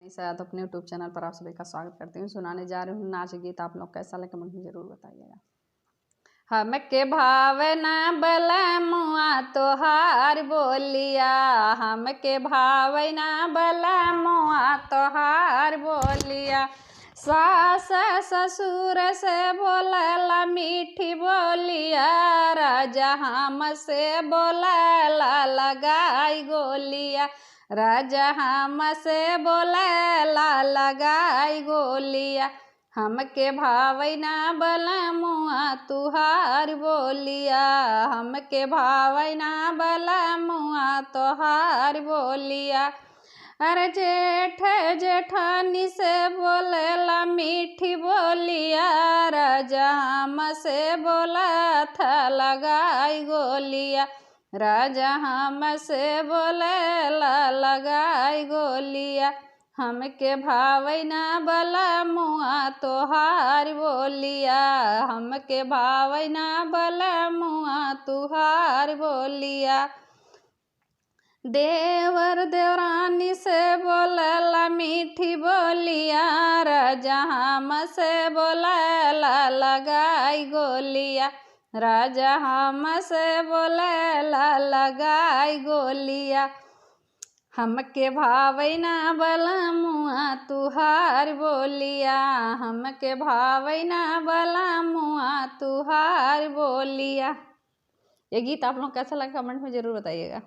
साथ अपने YouTube channel पर आप सभी का स्वागत करती हूँ। सुनाने जा रही हूँ नाच गीत। आप लोग कैसा लगे कमेंट में जरूर बताइएगा। हमके भावना बलमुआ तोहार बोलिया, हमके भावना बलमुआ तोहार बोलिया। सास ससुर से बोलला मीठी बोलिया, राजा हम से बोलला लगाई गोलिया। राजा हम से बोलला लगाई गोलिया। हमके भावना बलमुआ तुहार बोलिया, हमके भावना बलमुआ तोहार बोलिया। अरे जेठ जेठानी से बोलेला मीठी बोलिया, राजा हम से बोला था लगाई गोलिया। राजा हम से बोलेला लगाई गोलिया। हमके भावना बलमुआ तोहार बोलिया, हमके भावना बलमुआ तुहार बोलिया। देवर देवरानी से बोलला मीठी बोलिया, राजा हम से बोलला लगाई गोलिया। राजा हम से बोलला लगाई गोलिया। हमके भावना बलमुआ तुहार बोलिया, हमके भावना बलमुआ तुहार बोलिया। ये गीत आप लोग कैसा लगा कमेंट में जरूर बताइएगा।